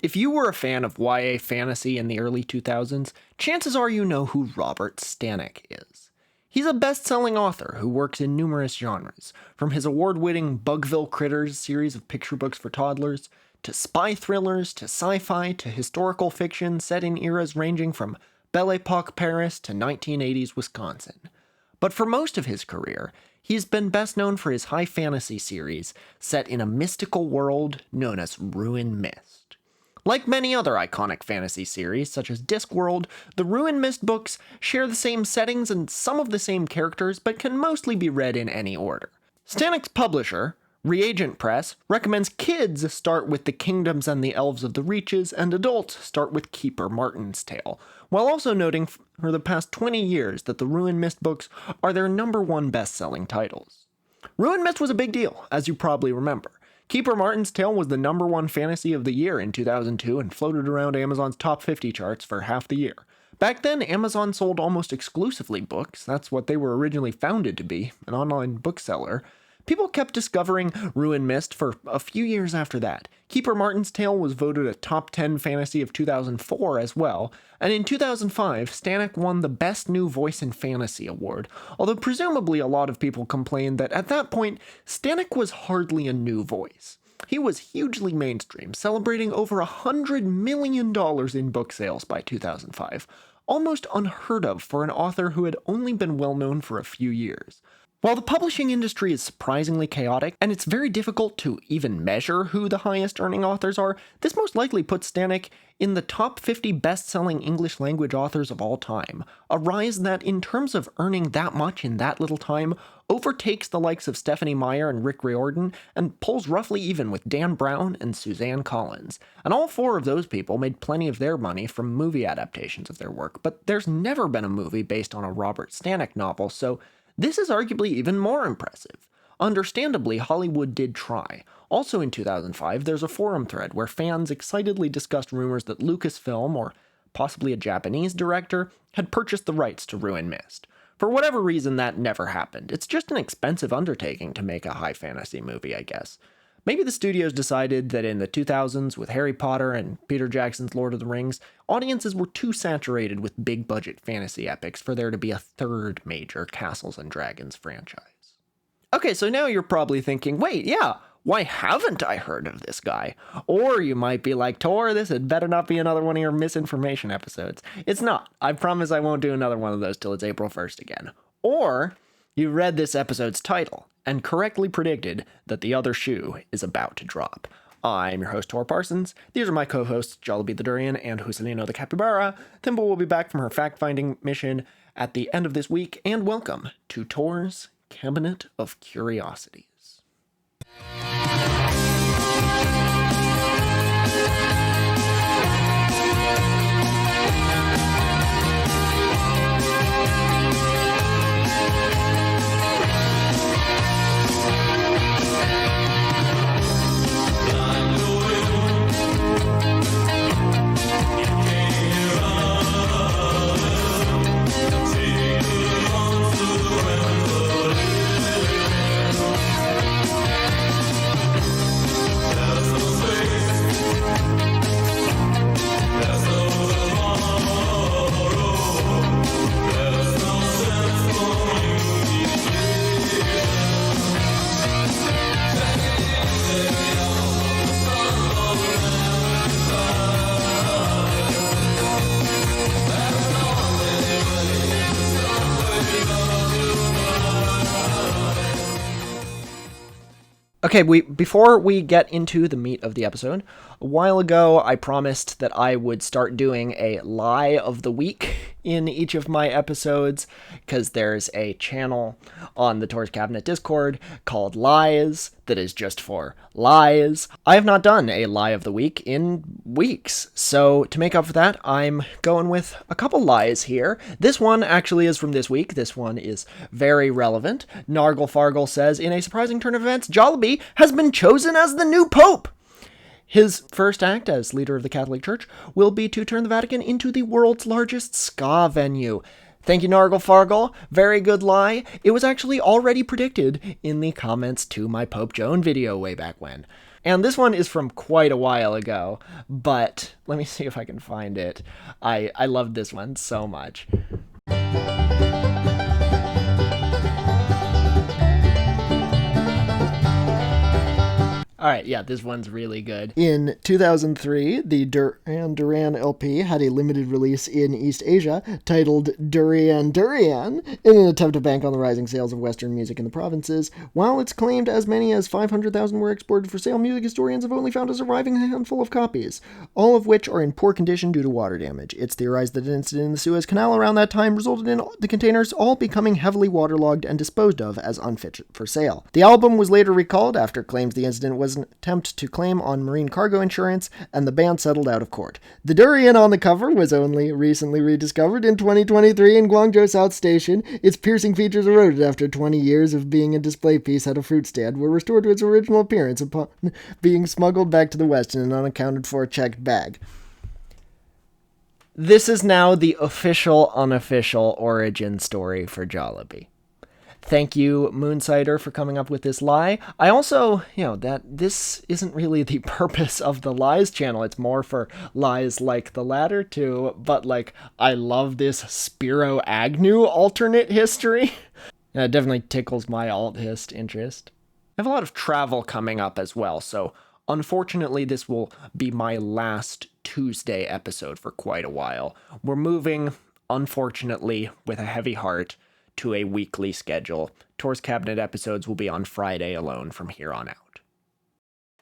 If you were a fan of YA fantasy in the early 2000s, chances are you know who Robert Stanek is. He's a best-selling author who works in numerous genres, from his award-winning Bugville Critters series of picture books for toddlers, to spy thrillers, to sci-fi, to historical fiction set in eras ranging from Belle Epoque Paris to 1980s Wisconsin. But for most of his career, he's been best known for his high fantasy series set in a mystical world known as Ruin Mist. Like many other iconic fantasy series, such as Discworld, the Ruin Mist books share the same settings and some of the same characters, but can mostly be read in any order. Stanek's publisher, Reagent Press, recommends kids start with The Kingdoms and the Elves of the Reaches, and adults start with Keeper Martin's Tale, while also noting for the past 20 years that the Ruin Mist books are their #1 best-selling titles. Ruin Mist was a big deal, as you probably remember. Keeper Martin's Tale was the #1 fantasy of the year in 2002 and floated around Amazon's top 50 charts for half the year. Back then, Amazon sold almost exclusively books. That's what they were originally founded to be, an online bookseller. People kept discovering Ruin Mist for a few years after that. Keeper Martin's Tale was voted a top 10 fantasy of 2004 as well, and in 2005, Stanek won the Best New Voice in Fantasy award, although presumably a lot of people complained that at that point, Stanek was hardly a new voice. He was hugely mainstream, celebrating over $100 million in book sales by 2005, almost unheard of for an author who had only been well known for a few years. While the publishing industry is surprisingly chaotic, and it's very difficult to even measure who the highest earning authors are, this most likely puts Stanek in the top 50 best-selling English language authors of all time, a rise that, in terms of earning that much in that little time, overtakes the likes of Stephanie Meyer and Rick Riordan, and pulls roughly even with Dan Brown and Suzanne Collins. And all four of those people made plenty of their money from movie adaptations of their work, but there's never been a movie based on a Robert Stanek novel, so this is arguably even more impressive. Understandably, Hollywood did try. Also in 2005, there's a forum thread where fans excitedly discussed rumors that Lucasfilm, or possibly a Japanese director, had purchased the rights to Ruin Mist. For whatever reason, that never happened. It's just an expensive undertaking to make a high fantasy movie, I guess. Maybe the studios decided that in the 2000s, with Harry Potter and Peter Jackson's Lord of the Rings, audiences were too saturated with big-budget fantasy epics for there to be a third major Castles and Dragons franchise. Okay, so now you're probably thinking, wait, yeah, why haven't I heard of this guy? Or you might be like, Tor, this had better not be another one of your misinformation episodes. It's not. I promise I won't do another one of those till it's April 1st again. Or you read this episode's title and correctly predicted that the other shoe is about to drop. I'm your host, Tor Parsons. These are my co-hosts, Jollibee the Durian and Husseino the Capybara. Thimble will be back from her fact-finding mission at the end of this week, and welcome to Tor's Cabinet of Curiosities. Okay, before we get into the meat of the episode, a while ago I promised that I would start doing a lie of the week in each of my episodes, because there's a channel on the Tor's Cabinet Discord called Lies that is just for lies. I have not done a lie of the week in weeks, so to make up for that, I'm going with a couple lies here. This one actually is from this week. This one is very relevant. Nargle Fargle says, in a surprising turn of events, Jollibee has been chosen as the new pope. His first act as leader of the Catholic Church will be to turn the Vatican into the world's largest ska venue. Thank you, Nargle Fargle. Very good lie. It was actually already predicted in the comments to my Pope Joan video way back when. And this one is from quite a while ago, but let me see if I can find it. I loved this one so much. All right, yeah, this one's really good. In 2003, the Duran Duran LP had a limited release in East Asia titled Durian Durian in an attempt to bank on the rising sales of Western music in the provinces. While it's claimed as many as 500,000 were exported for sale, music historians have only found a surviving handful of copies, all of which are in poor condition due to water damage. It's theorized that an incident in the Suez Canal around that time resulted in the containers all becoming heavily waterlogged and disposed of as unfit for sale. The album was later recalled after claims the incident was an attempt to claim on marine cargo insurance, and the band settled out of court. The durian on the cover was only recently rediscovered in 2023 in Guangzhou South Station. Its piercing features, eroded after 20 years of being a display piece at a fruit stand, were restored to its original appearance upon being smuggled back to the West in an unaccounted-for checked bag. This is now the official, unofficial origin story for Jollibee. Thank you, Moonsider, for coming up with this lie. I also, that this isn't really the purpose of the Lies channel. It's more for lies like the latter two, but, I love this Spiro Agnew alternate history. It definitely tickles my alt-hist interest. I have a lot of travel coming up as well, so unfortunately this will be my last Tuesday episode for quite a while. We're moving, unfortunately, with a heavy heart, to a weekly schedule. Tours Cabinet episodes will be on Friday alone from here on out.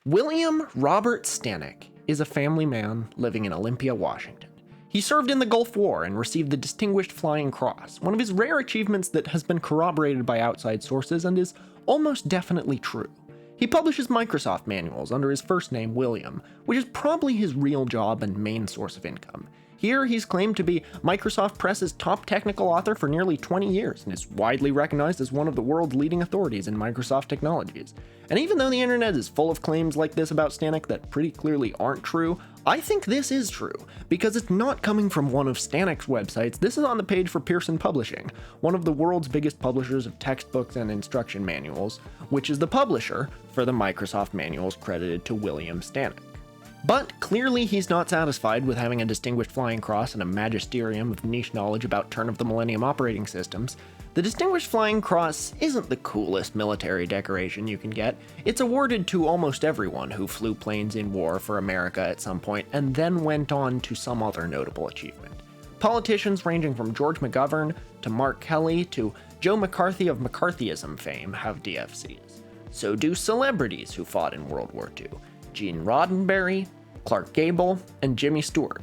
William Robert Stanek is a family man living in Olympia, Washington. He served in the Gulf War and received the Distinguished Flying Cross, one of his rare achievements that has been corroborated by outside sources and is almost definitely true. He publishes Microsoft manuals under his first name, William, which is probably his real job and main source of income. Here, he's claimed to be Microsoft Press's top technical author for nearly 20 years and is widely recognized as one of the world's leading authorities in Microsoft technologies. And even though the internet is full of claims like this about Stanek that pretty clearly aren't true, I think this is true, because it's not coming from one of Stanek's websites. This is on the page for Pearson Publishing, one of the world's biggest publishers of textbooks and instruction manuals, which is the publisher for the Microsoft manuals credited to William Stanek. But clearly he's not satisfied with having a Distinguished Flying Cross and a magisterium of niche knowledge about turn-of-the-millennium operating systems. The Distinguished Flying Cross isn't the coolest military decoration you can get. It's awarded to almost everyone who flew planes in war for America at some point and then went on to some other notable achievement. Politicians ranging from George McGovern to Mark Kelly to Joe McCarthy of McCarthyism fame have DFCs. So do celebrities who fought in World War II. Gene Roddenberry, Clark Gable, and Jimmy Stewart.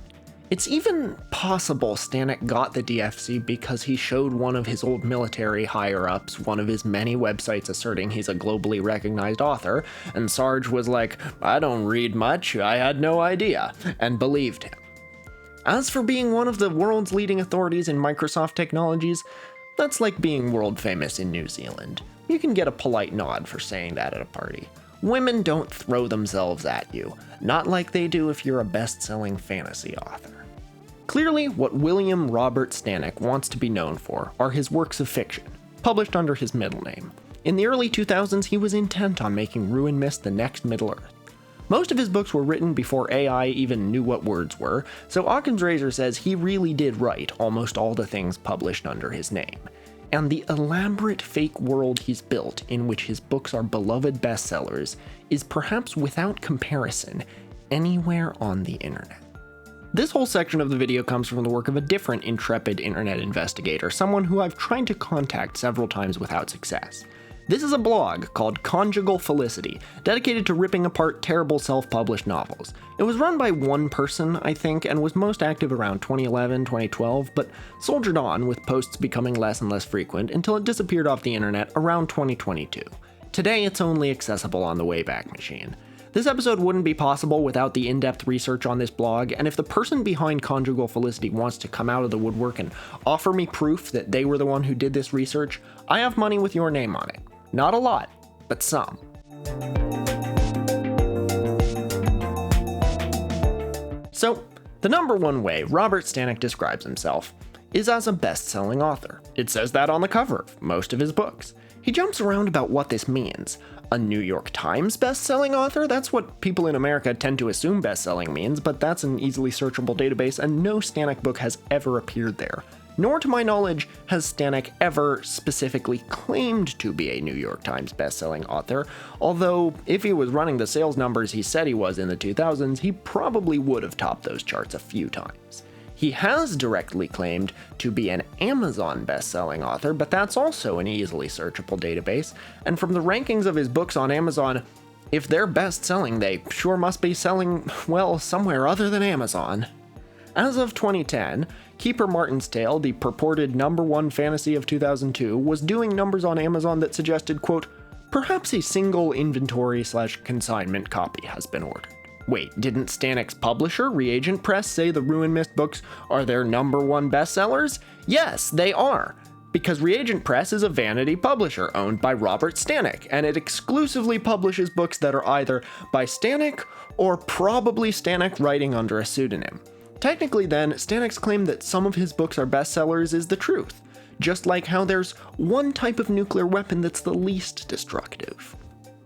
It's even possible Stanek got the DFC because he showed one of his old military higher-ups one of his many websites asserting he's a globally recognized author, and Sarge was like, "I don't read much, I had no idea," and believed him. As for being one of the world's leading authorities in Microsoft technologies, that's like being world famous in New Zealand. You can get a polite nod for saying that at a party. Women don't throw themselves at you, not like they do if you're a best-selling fantasy author. Clearly, what William Robert Stanek wants to be known for are his works of fiction, published under his middle name. In the early 2000s, he was intent on making Ruin Mist the next Middle-earth. Most of his books were written before AI even knew what words were, so Occam's Razor says he really did write almost all the things published under his name. And the elaborate fake world he's built, in which his books are beloved bestsellers, is perhaps without comparison anywhere on the internet. This whole section of the video comes from the work of a different intrepid internet investigator, someone who I've tried to contact several times without success. This is a blog called Conjugal Felicity, dedicated to ripping apart terrible self-published novels. It was run by one person, I think, and was most active around 2011, 2012, but soldiered on with posts becoming less and less frequent until it disappeared off the internet around 2022. Today, it's only accessible on the Wayback Machine. This episode wouldn't be possible without the in-depth research on this blog, and if the person behind Conjugal Felicity wants to come out of the woodwork and offer me proof that they were the one who did this research, I have money with your name on it. Not a lot, but some. So, the number one way Robert Stanek describes himself is as a best-selling author. It says that on the cover of most of his books. He jumps around about what this means. A New York Times best-selling author? That's what people in America tend to assume best-selling means, but that's an easily searchable database, and no Stanek book has ever appeared there. Nor, to my knowledge, has Stanek ever specifically claimed to be a New York Times best-selling author, although if he was running the sales numbers he said he was in the 2000s, he probably would have topped those charts a few times. He has directly claimed to be an Amazon best-selling author, but that's also an easily searchable database, and from the rankings of his books on Amazon, if they're best-selling, they sure must be selling, well, somewhere other than Amazon. As of 2010, Keeper Martin's Tale, the purported #1 fantasy of 2002, was doing numbers on Amazon that suggested, quote, perhaps a single inventory/consignment copy has been ordered. Wait, didn't Stanek's publisher, Reagent Press, say the Ruin Mist books are their #1 bestsellers? Yes, they are, because Reagent Press is a vanity publisher owned by Robert Stanek, and it exclusively publishes books that are either by Stanek or probably Stanek writing under a pseudonym. Technically then, Stanek's claim that some of his books are bestsellers is the truth, just like how there's one type of nuclear weapon that's the least destructive.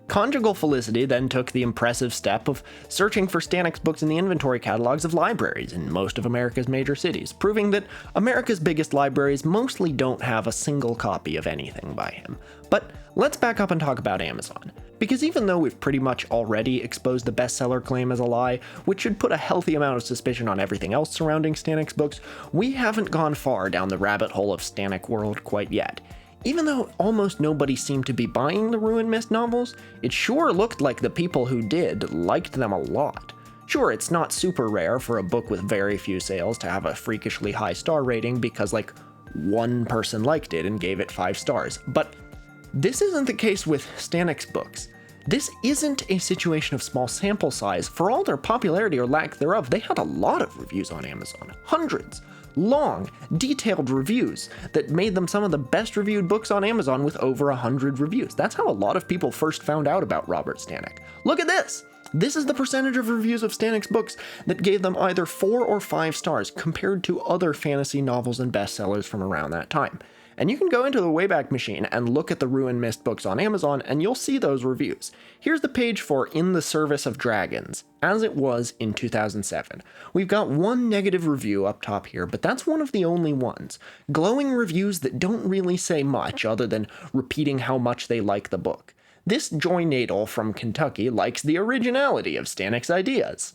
Conjugal Felicity then took the impressive step of searching for Stanek's books in the inventory catalogs of libraries in most of America's major cities, proving that America's biggest libraries mostly don't have a single copy of anything by him. But let's back up and talk about Amazon, because even though we've pretty much already exposed the bestseller claim as a lie, which should put a healthy amount of suspicion on everything else surrounding Stanek's books, we haven't gone far down the rabbit hole of Stanek world quite yet. Even though almost nobody seemed to be buying the Ruin Mist novels, it sure looked like the people who did liked them a lot. Sure, it's not super rare for a book with very few sales to have a freakishly high star rating because like one person liked it and gave it 5 stars, but this isn't the case with Stanek's books. This isn't a situation of small sample size. For all their popularity or lack thereof, they had a lot of reviews on Amazon. Hundreds. Long, detailed reviews that made them some of the best reviewed books on Amazon with over 100 reviews. That's how a lot of people first found out about Robert Stanek. Look at this! This is the percentage of reviews of Stanek's books that gave them either 4 or 5 stars compared to other fantasy novels and bestsellers from around that time. And you can go into the Wayback Machine and look at the Ruin Mist books on Amazon and you'll see those reviews. Here's the page for In the Service of Dragons, as it was in 2007. We've got one negative review up top here, but that's one of the only ones. Glowing reviews that don't really say much other than repeating how much they like the book. This Joy Nadel from Kentucky likes the originality of Stanek's ideas.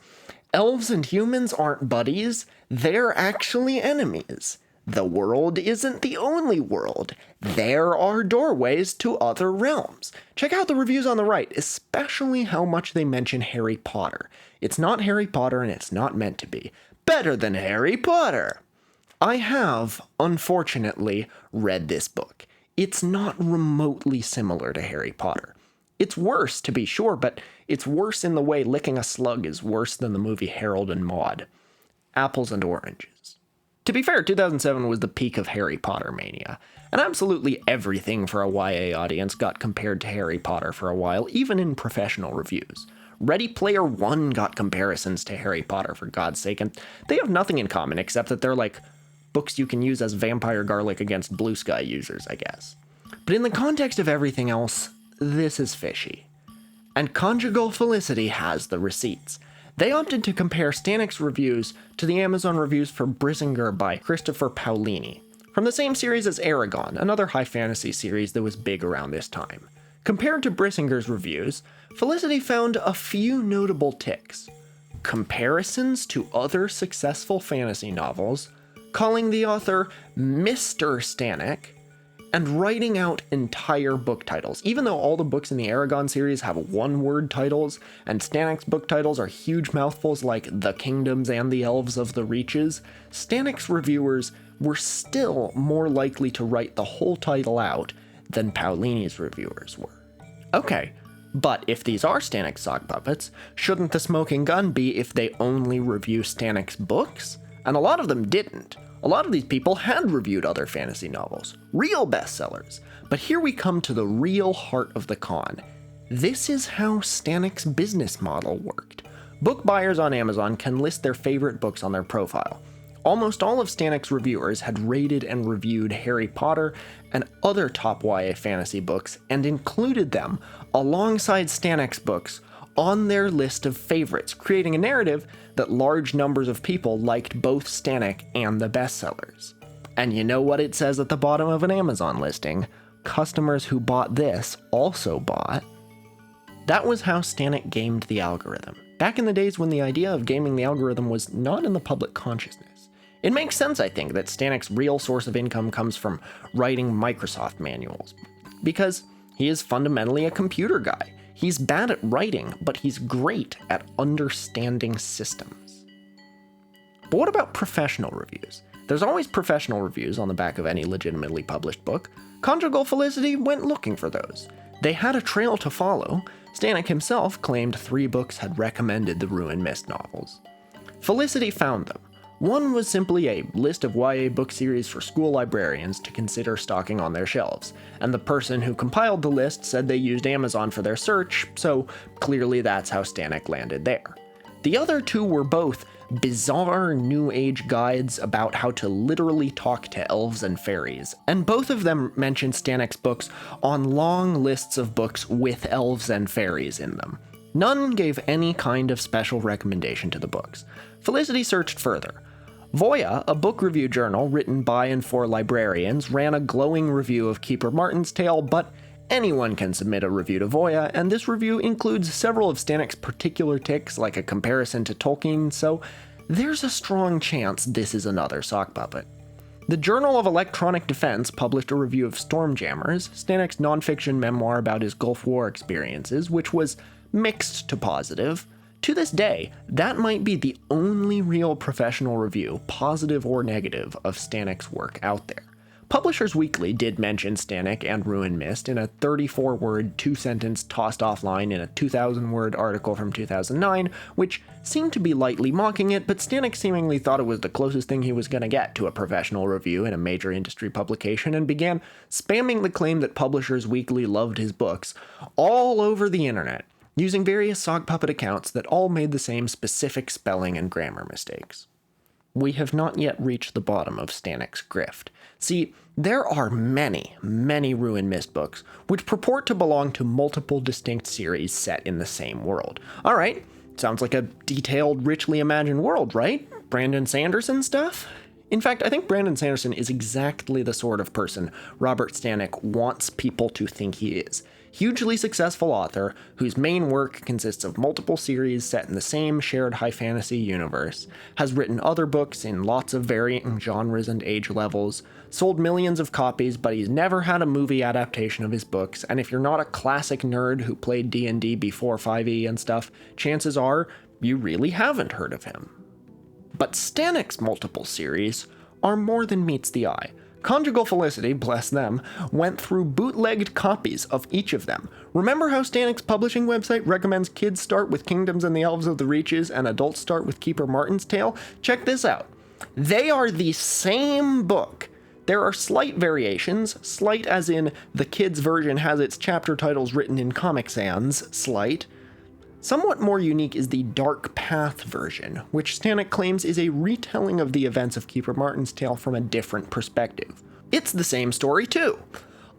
Elves and humans aren't buddies, they're actually enemies. The world isn't the only world. There are doorways to other realms. Check out the reviews on the right, especially how much they mention Harry Potter. It's not Harry Potter and it's not meant to be. Better than Harry Potter! I have, unfortunately, read this book. It's not remotely similar to Harry Potter. It's worse, to be sure, but it's worse in the way licking a slug is worse than the movie Harold and Maude. Apples and oranges. To be fair, 2007 was the peak of Harry Potter mania, and absolutely everything for a YA audience got compared to Harry Potter for a while, even in professional reviews. Ready Player One got comparisons to Harry Potter, for God's sake, and they have nothing in common except that they're like books you can use as vampire garlic against Blue Sky users, I guess. But in the context of everything else, this is fishy. And Conjugal Felicity has the receipts. They opted to compare Stanek's reviews to the Amazon reviews for Brissinger by Christopher Paolini, from the same series as Aragon, another high fantasy series that was big around this time. Compared to Brissinger's reviews, Felicity found a few notable ticks. Comparisons to other successful fantasy novels, calling the author Mr. Stanek, and writing out entire book titles. Even though all the books in the Aragon series have one-word titles, and Stanek's book titles are huge mouthfuls like The Kingdoms and the Elves of the Reaches, Stanek's reviewers were still more likely to write the whole title out than Paolini's reviewers were. Okay, but if these are Stanek's sock puppets, shouldn't the smoking gun be if they only review Stanek's books? And a lot of them didn't. A lot of these people had reviewed other fantasy novels, real bestsellers. But here we come to the real heart of the con. This is how Stanek's business model worked. Book buyers on Amazon can list their favorite books on their profile. almost all of Stanek's reviewers had rated and reviewed Harry Potter and other top YA fantasy books and included them alongside Stanek's books on their list of favorites, creating a narrative that large numbers of people liked both Stanek and the bestsellers. And you know what it says at the bottom of an Amazon listing? Customers who bought this also bought. That was how Stanek gamed the algorithm, back in the days when the idea of gaming the algorithm was not in the public consciousness. It makes sense, I think, that Stanek's real source of income comes from writing Microsoft manuals, because he is fundamentally a computer guy. He's bad at writing, but he's great at understanding systems. But what about professional reviews? There's always professional reviews on the back of any legitimately published book. Conjugal Felicity went looking for those. They had a trail to follow. Stanek himself claimed 3 books had recommended the Ruin Mist novels. Felicity found them. One was simply a list of YA book series for school librarians to consider stocking on their shelves, and the person who compiled the list said they used Amazon for their search, so clearly that's how Stanek landed there. The other 2 were both bizarre New Age guides about how to literally talk to elves and fairies, and both of them mentioned Stanek's books on long lists of books with elves and fairies in them. None gave any kind of special recommendation to the books. Felicity searched further. Voya, a book review journal written by and for librarians, ran a glowing review of Keeper Martin's Tale, but anyone can submit a review to Voya, and this review includes several of Stanek's particular tics, like a comparison to Tolkien, so there's a strong chance this is another sock puppet. The Journal of Electronic Defense published a review of Stormjammers, Stanek's nonfiction memoir about his Gulf War experiences, which was mixed to positive. To this day, that might be the only real professional review, positive or negative, of Stanek's work out there. Publishers Weekly did mention Stanek and Ruin Mist in a 34-word, 2-sentence tossed offline in a 2,000-word article from 2009, which seemed to be lightly mocking it, but Stanek seemingly thought it was the closest thing he was going to get to a professional review in a major industry publication, and began spamming the claim that Publishers Weekly loved his books all over the internet, using various sock puppet accounts that all made the same specific spelling and grammar mistakes. We have not yet reached the bottom of Stanek's grift. See, there are many Ruin Mist books which purport to belong to multiple distinct series set in the same world. Alright, sounds like a detailed, richly imagined world, right? Brandon Sanderson stuff? In fact, I think Brandon Sanderson is exactly the sort of person Robert Stanek wants people to think he is. Hugely successful author whose main work consists of multiple series set in the same shared high fantasy universe, has written other books in lots of varying genres and age levels, sold millions of copies, but he's never had a movie adaptation of his books, and if you're not a classic nerd who played D&D before 5e and stuff, chances are you really haven't heard of him. But Stanek's multiple series are more than meets the eye. Conjugal Felicity, bless them, went through bootlegged copies of each of them. Remember how Stanek's publishing website recommends kids start with Kingdoms and the Elves of the Reaches and adults start with Keeper Martin's Tale? Check this out. They are the same book. There are slight variations, slight as in the kids' version has its chapter titles written in Comic Sans, slight. Somewhat more unique is the Dark Path version, which Stanek claims is a retelling of the events of Keeper Martin's Tale from a different perspective. It's the same story too,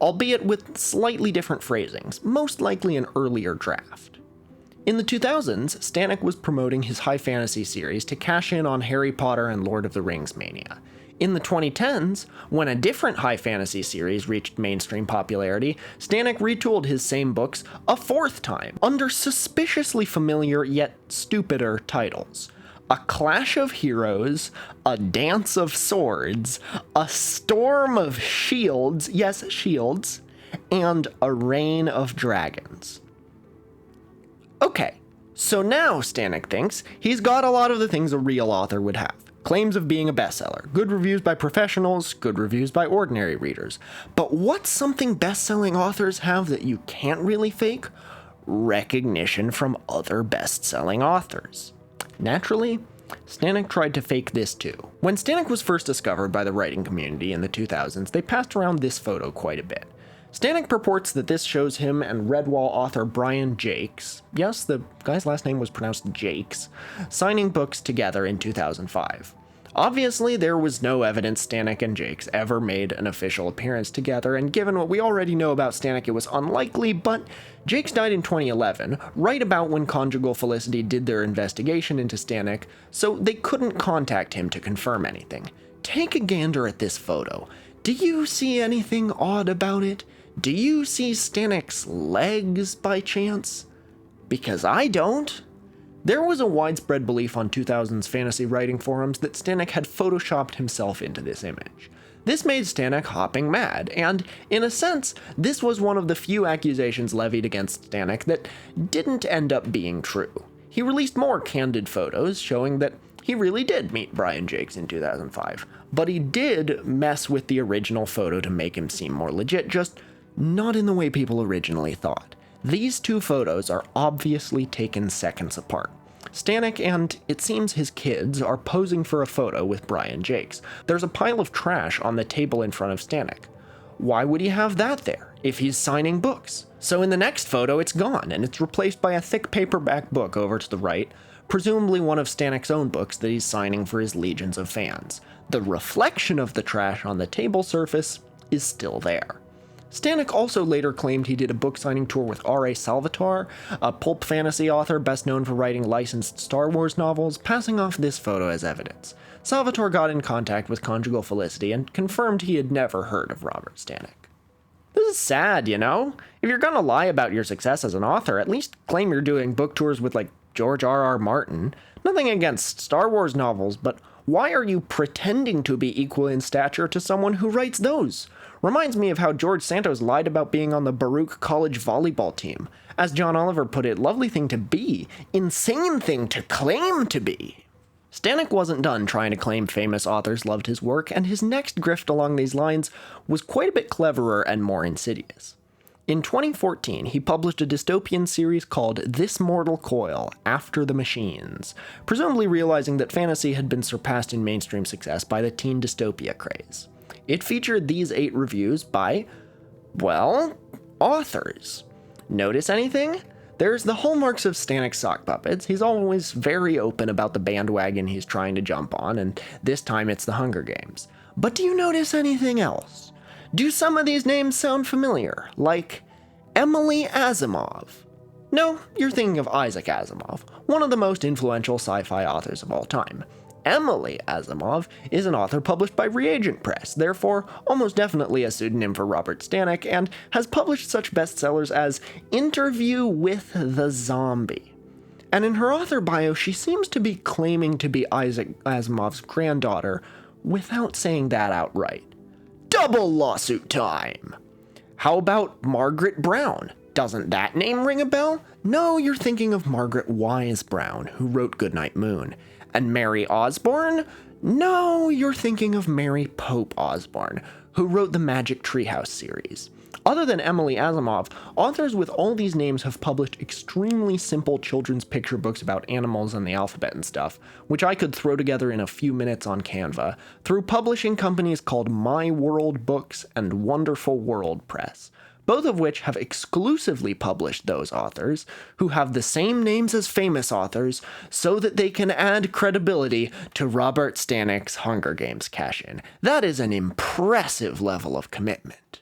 albeit with slightly different phrasings, most likely an earlier draft. In the 2000s, Stanek was promoting his high fantasy series to cash in on Harry Potter and Lord of the Rings mania. In the 2010s, when a different high fantasy series reached mainstream popularity, Stanek retooled his same books a 4th time, under suspiciously familiar yet stupider titles. A Clash of Heroes, A Dance of Swords, A Storm of Shields, yes, shields, and A Reign of Dragons. Okay, so now Stanek thinks he's got a lot of the things a real author would have. Claims of being a bestseller, good reviews by professionals, good reviews by ordinary readers. But what's something best-selling authors have that you can't really fake? Recognition from other best-selling authors. Naturally, Stanek tried to fake this too. When Stanek was first discovered by the writing community in the 2000s, they passed around this photo quite a bit. Stanek purports that this shows him and Redwall author Brian Jakes, yes, the guy's last name was pronounced Jakes, signing books together in 2005. Obviously, there was no evidence Stanek and Jakes ever made an official appearance together, and given what we already know about Stanek, it was unlikely, but Jakes died in 2011, right about when Conjugal Felicity did their investigation into Stanek, so they couldn't contact him to confirm anything. Take a gander at this photo. Do you see anything odd about it? Do you see Stanek's legs by chance? Because I don't. There was a widespread belief on 2000s fantasy writing forums that Stanek had photoshopped himself into this image. This made Stanek hopping mad, and, in a sense, this was one of the few accusations levied against Stanek that didn't end up being true. He released more candid photos showing that he really did meet Brian Jakes in 2005, but he did mess with the original photo to make him seem more legit, just not in the way people originally thought. These two photos are obviously taken seconds apart. Stanek and, it seems, his kids are posing for a photo with Brian Jakes. There's a pile of trash on the table in front of Stanek. Why would he have that there if he's signing books? So in the next photo, it's gone, and it's replaced by a thick paperback book over to the right, presumably one of Stanek's own books that he's signing for his legions of fans. The reflection of the trash on the table surface is still there. Stanek also later claimed he did a book signing tour with R.A. Salvatore, a pulp fantasy author best known for writing licensed Star Wars novels, passing off this photo as evidence. Salvatore got in contact with Conjugal Felicity and confirmed he had never heard of Robert Stanek. This is sad, you know? If you're gonna lie about your success as an author, at least claim you're doing book tours with, like, George R.R. Martin. Nothing against Star Wars novels, but why are you pretending to be equal in stature to someone who writes those? Reminds me of how George Santos lied about being on the Baruch College volleyball team. As John Oliver put it, lovely thing to be, insane thing to claim to be. Stanek wasn't done trying to claim famous authors loved his work, and his next grift along these lines was quite a bit cleverer and more insidious. In 2014, he published a dystopian series called This Mortal Coil, After the Machines, presumably realizing that fantasy had been surpassed in mainstream success by the teen dystopia craze. It featured these 8 reviews by, well, authors. Notice anything? There's the hallmarks of Stanek's sock puppets. He's always very open about the bandwagon he's trying to jump on, and this time it's the Hunger Games. But do you notice anything else? Do some of these names sound familiar? Like Emily Asimov? No, you're thinking of Isaac Asimov, one of the most influential sci-fi authors of all time. Emily Asimov is an author published by Reagent Press, therefore almost definitely a pseudonym for Robert Stanek, and has published such bestsellers as Interview with the Zombie. And in her author bio, she seems to be claiming to be Isaac Asimov's granddaughter without saying that outright. Double lawsuit time! How about Margaret Brown? Doesn't that name ring a bell? No, you're thinking of Margaret Wise Brown, who wrote Goodnight Moon. And Mary Osborne? No, you're thinking of Mary Pope Osborne, who wrote the Magic Treehouse series. Other than Emily Asimov, authors with all these names have published extremely simple children's picture books about animals and the alphabet and stuff, which I could throw together in a few minutes on Canva, through publishing companies called My World Books and Wonderful World Press, both of which have exclusively published those authors, who have the same names as famous authors, so that they can add credibility to Robert Stanek's Hunger Games cash-in. That is an impressive level of commitment.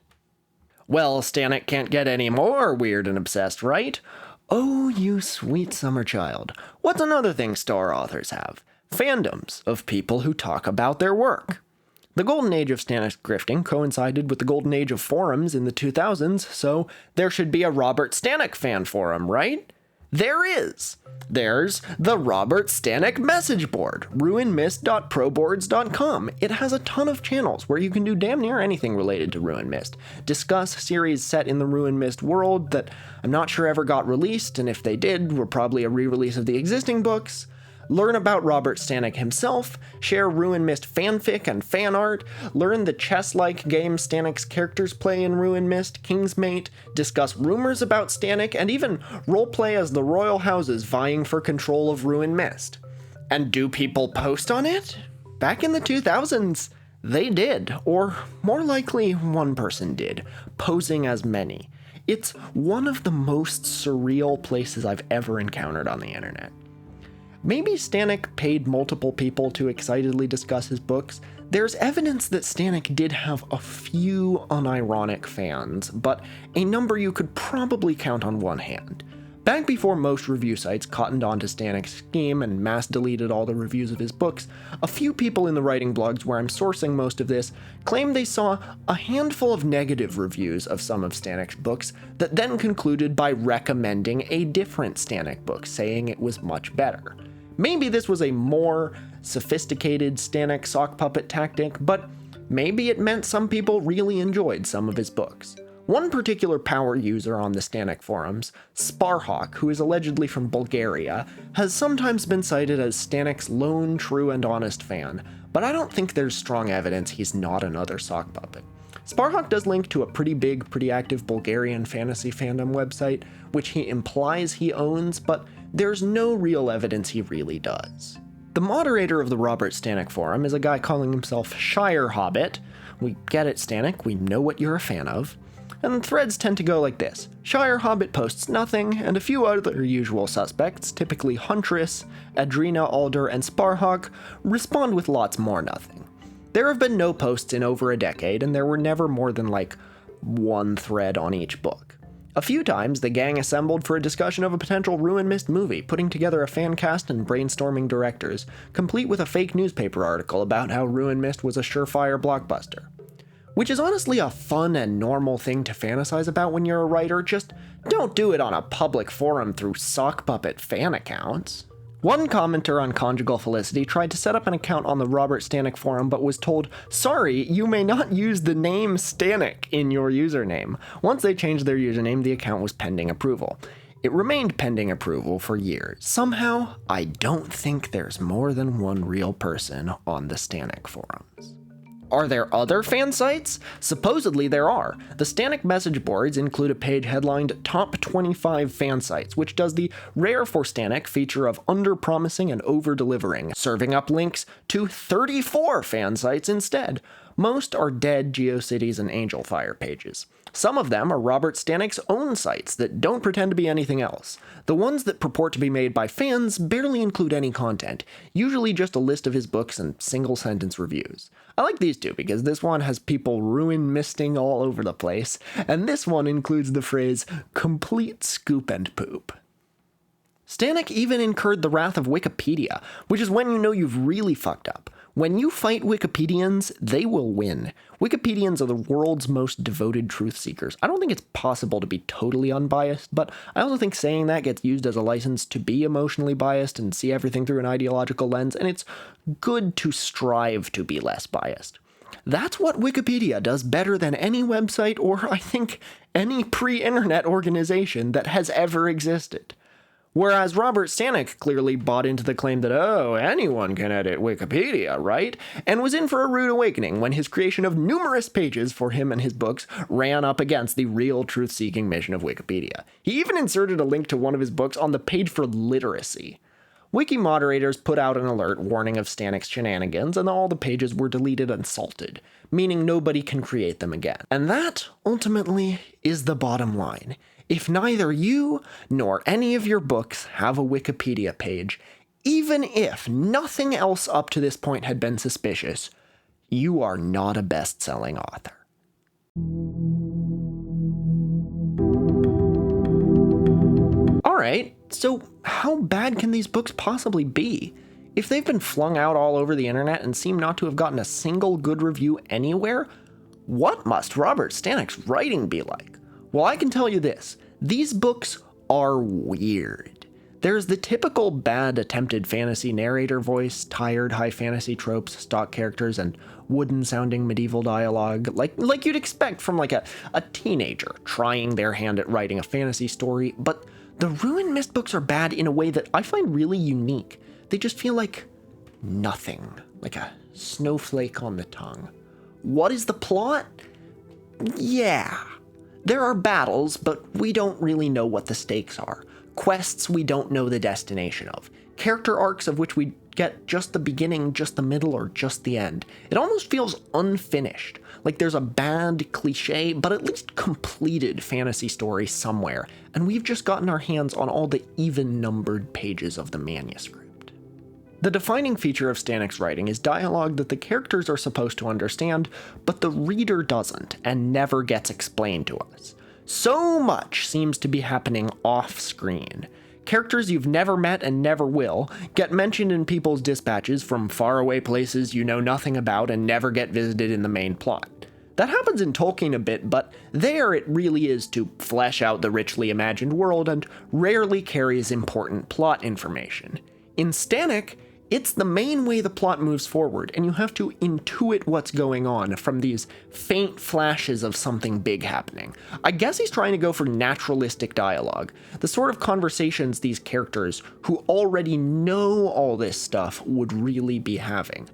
Well, Stanek can't get any more weird and obsessed, right? Oh, you sweet summer child. What's another thing star authors have? Fandoms of people who talk about their work. The golden age of Stanek's grifting coincided with the golden age of forums in the 2000s, so there should be a Robert Stanek fan forum, right? There is! There's the Robert Stanek message board, ruinmist.proboards.com. It has a ton of channels where you can do damn near anything related to Ruin Mist. Discuss series set in the Ruin Mist world that I'm not sure ever got released, and if they did, were probably a re-release of the existing books. Learn about Robert Stanek himself, share Ruin Mist fanfic and fan art, learn the chess-like game Stanek's characters play in Ruin Mist, Kingsmate, discuss rumors about Stanek, and even roleplay as the royal houses vying for control of Ruin Mist. And do people post on it? Back in the 2000s, they did, or more likely one person did, posing as many. It's one of the most surreal places I've ever encountered on the internet. Maybe Stanek paid multiple people to excitedly discuss his books. There's evidence that Stanek did have a few unironic fans, but a number you could probably count on one hand. Back before most review sites cottoned on to Stanek's scheme and mass deleted all the reviews of his books, a few people in the writing blogs where I'm sourcing most of this claim they saw a handful of negative reviews of some of Stanek's books that then concluded by recommending a different Stanek book, saying it was much better. Maybe this was a more sophisticated Stanek sock puppet tactic, but maybe it meant some people really enjoyed some of his books. One particular power user on the Stanek forums, Sparhawk, who is allegedly from Bulgaria, has sometimes been cited as Stanek's lone, true, and honest fan, but I don't think there's strong evidence he's not another sock puppet. Sparhawk does link to a pretty big, pretty active Bulgarian fantasy fandom website, which he implies he owns, but there's no real evidence he really does. The moderator of the Robert Stanek forum is a guy calling himself Shire Hobbit. We get it, Stanek, we know what you're a fan of. And threads tend to go like this. Shire Hobbit posts nothing, and a few other usual suspects, typically Huntress, Adrena Alder, and Sparhawk, respond with lots more nothing. There have been no posts in over a decade, and there were never more than one thread on each book. A few times, the gang assembled for a discussion of a potential Ruin Mist movie, putting together a fan cast and brainstorming directors, complete with a fake newspaper article about how Ruin Mist was a surefire blockbuster. Which is honestly a fun and normal thing to fantasize about when you're a writer, just don't do it on a public forum through sock puppet fan accounts. One commenter on Conjugal Felicity tried to set up an account on the Robert Stanek forum but was told, "Sorry, you may not use the name Stanek in your username." Once they changed their username, the account was pending approval. It remained pending approval for years. Somehow, I don't think there's more than one real person on the Stanek forums. Are there other fan sites? Supposedly there are. The Stanek message boards include a page headlined Top 25 Fan Sites, which does the rare for Stanek feature of under-promising and over-delivering, serving up links to 34 fan sites instead. Most are dead GeoCities and Angelfire pages. Some of them are Robert Stanek's own sites that don't pretend to be anything else. The ones that purport to be made by fans barely include any content, usually just a list of his books and single-sentence reviews. I like these two because this one has people ruin misting all over the place, and this one includes the phrase, complete scoop and poop. Stanek even incurred the wrath of Wikipedia, which is when you know you've really fucked up. When you fight Wikipedians, they will win. Wikipedians are the world's most devoted truth seekers. I don't think it's possible to be totally unbiased, but I also think saying that gets used as a license to be emotionally biased and see everything through an ideological lens, and it's good to strive to be less biased. That's what Wikipedia does better than any website or, I think, any pre-internet organization that has ever existed. Whereas Robert Stanek clearly bought into the claim that, oh, anyone can edit Wikipedia, right? And was in for a rude awakening when his creation of numerous pages for him and his books ran up against the real truth-seeking mission of Wikipedia. He even inserted a link to one of his books on the page for literacy. Wiki moderators put out an alert warning of Stanek's shenanigans, and all the pages were deleted and salted, meaning nobody can create them again. And that, ultimately, is the bottom line. If neither you nor any of your books have a Wikipedia page, even if nothing else up to this point had been suspicious, you are not a best-selling author. Alright, so how bad can these books possibly be? If they've been flung out all over the internet and seem not to have gotten a single good review anywhere, what must Robert Stanek's writing be like? Well, I can tell you this, these books are weird. There's the typical bad attempted fantasy narrator voice, tired high fantasy tropes, stock characters, and wooden-sounding medieval dialogue, like you'd expect from a teenager trying their hand at writing a fantasy story, but the Ruin Mist books are bad in a way that I find really unique. They just feel like nothing, like a snowflake on the tongue. What is the plot? Yeah. There are battles, but we don't really know what the stakes are. Quests we don't know the destination of. Character arcs of which we get just the beginning, just the middle, or just the end. It almost feels unfinished, like there's a bad cliche, but at least completed fantasy story somewhere, and we've just gotten our hands on all the even-numbered pages of the manuscript. The defining feature of Stanek's writing is dialogue that the characters are supposed to understand, but the reader doesn't, and never gets explained to us. So much seems to be happening off-screen. Characters you've never met and never will get mentioned in people's dispatches from faraway places you know nothing about and never get visited in the main plot. That happens in Tolkien a bit, but there it really is to flesh out the richly imagined world and rarely carries important plot information. In Stanek, it's the main way the plot moves forward, and you have to intuit what's going on from these faint flashes of something big happening. I guess he's trying to go for naturalistic dialogue, the sort of conversations these characters who already know all this stuff would really be having.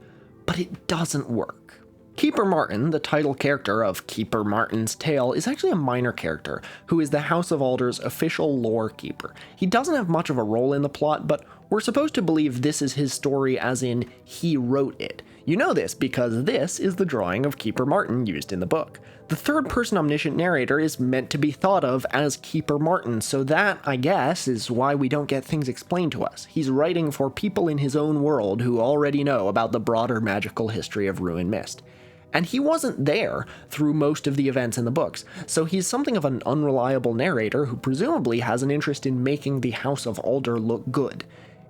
But it doesn't work. Keeper Martin, the title character of Keeper Martin's Tale, is actually a minor character who is the House of Alder's official lore keeper. He doesn't have much of a role in the plot, but we're supposed to believe this is his story as in he wrote it. You know this because this is the drawing of Keeper Martin used in the book. The third-person omniscient narrator is meant to be thought of as Keeper Martin, so that, I guess, is why we don't get things explained to us. He's writing for people in his own world who already know about the broader magical history of Ruin Mist. And he wasn't there through most of the events in the books, so he's something of an unreliable narrator who presumably has an interest in making the House of Alder look good.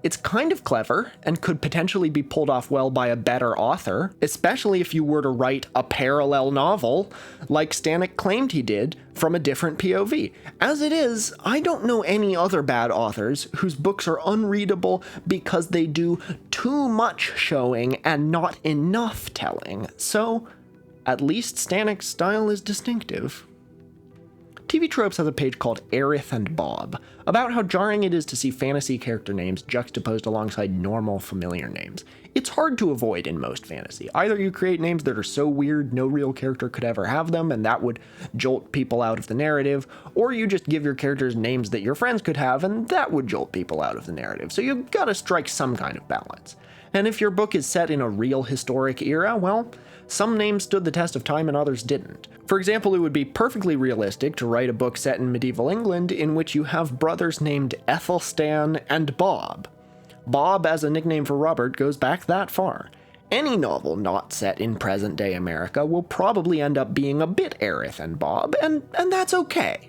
It's kind of clever, and could potentially be pulled off well by a better author, especially if you were to write a parallel novel, like Stanek claimed he did, from a different POV. As it is, I don't know any other bad authors whose books are unreadable because they do too much showing and not enough telling, so at least Stanek's style is distinctive. TV Tropes has a page called Aerith and Bob, about how jarring it is to see fantasy character names juxtaposed alongside normal familiar names. It's hard to avoid in most fantasy. Either you create names that are so weird no real character could ever have them, and that would jolt people out of the narrative, or you just give your characters names that your friends could have, and that would jolt people out of the narrative. So you've got to strike some kind of balance. And if your book is set in a real historic era, well, some names stood the test of time and others didn't. For example, it would be perfectly realistic to write a book set in medieval England in which you have brothers named Ethelstan and Bob. Bob, as a nickname for Robert, goes back that far. Any novel not set in present-day America will probably end up being a bit Aerith and Bob, and that's okay.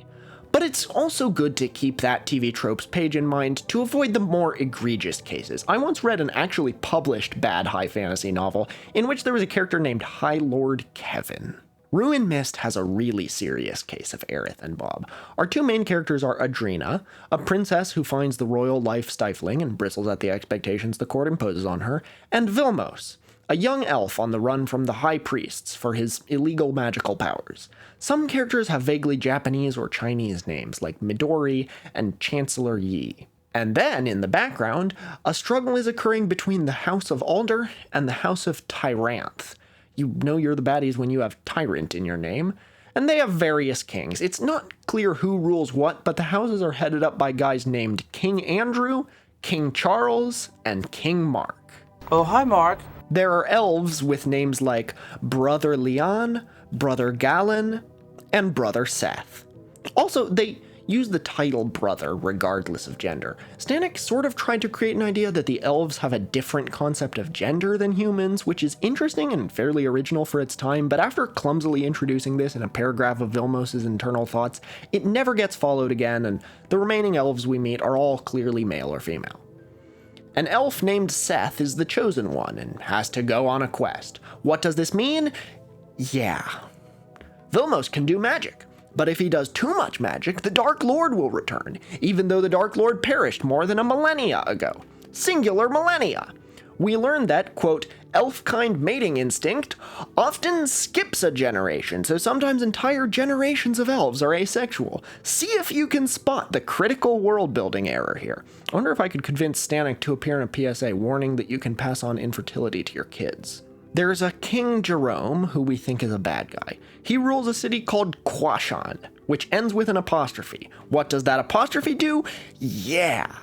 But it's also good to keep that TV Tropes page in mind to avoid the more egregious cases. I once read an actually published bad high fantasy novel in which there was a character named High Lord Kevin. Ruin Mist has a really serious case of Aerith and Bob. Our two main characters are Adrena, a princess who finds the royal life stifling and bristles at the expectations the court imposes on her, and Vilmos, a young elf on the run from the high priests for his illegal magical powers. Some characters have vaguely Japanese or Chinese names, like Midori and Chancellor Yi. And then, in the background, a struggle is occurring between the House of Alder and the House of Tyranth. You know you're the baddies when you have Tyrant in your name. And they have various kings. It's not clear who rules what, but the houses are headed up by guys named King Andrew, King Charles, and King Mark. Oh, hi, Mark. There are elves with names like Brother Leon, Brother Galen, and Brother Seth. Also, they use the title brother regardless of gender. Stanek sort of tried to create an idea that the elves have a different concept of gender than humans, which is interesting and fairly original for its time, but after clumsily introducing this in a paragraph of Vilmos' internal thoughts, it never gets followed again, and the remaining elves we meet are all clearly male or female. An elf named Seth is the chosen one and has to go on a quest. What does this mean? Yeah. Vilmos can do magic, but if he does too much magic, the Dark Lord will return, even though the Dark Lord perished more than a millennia ago. Singular millennia. We learned that, quote, elf-kind mating instinct often skips a generation, so sometimes entire generations of elves are asexual. See if you can spot the critical world-building error here. I wonder if I could convince Stanek to appear in a PSA warning that you can pass on infertility to your kids. There's a King Jerome, who we think is a bad guy. He rules a city called Quashan, which ends with an apostrophe. What does that apostrophe do? Yeah.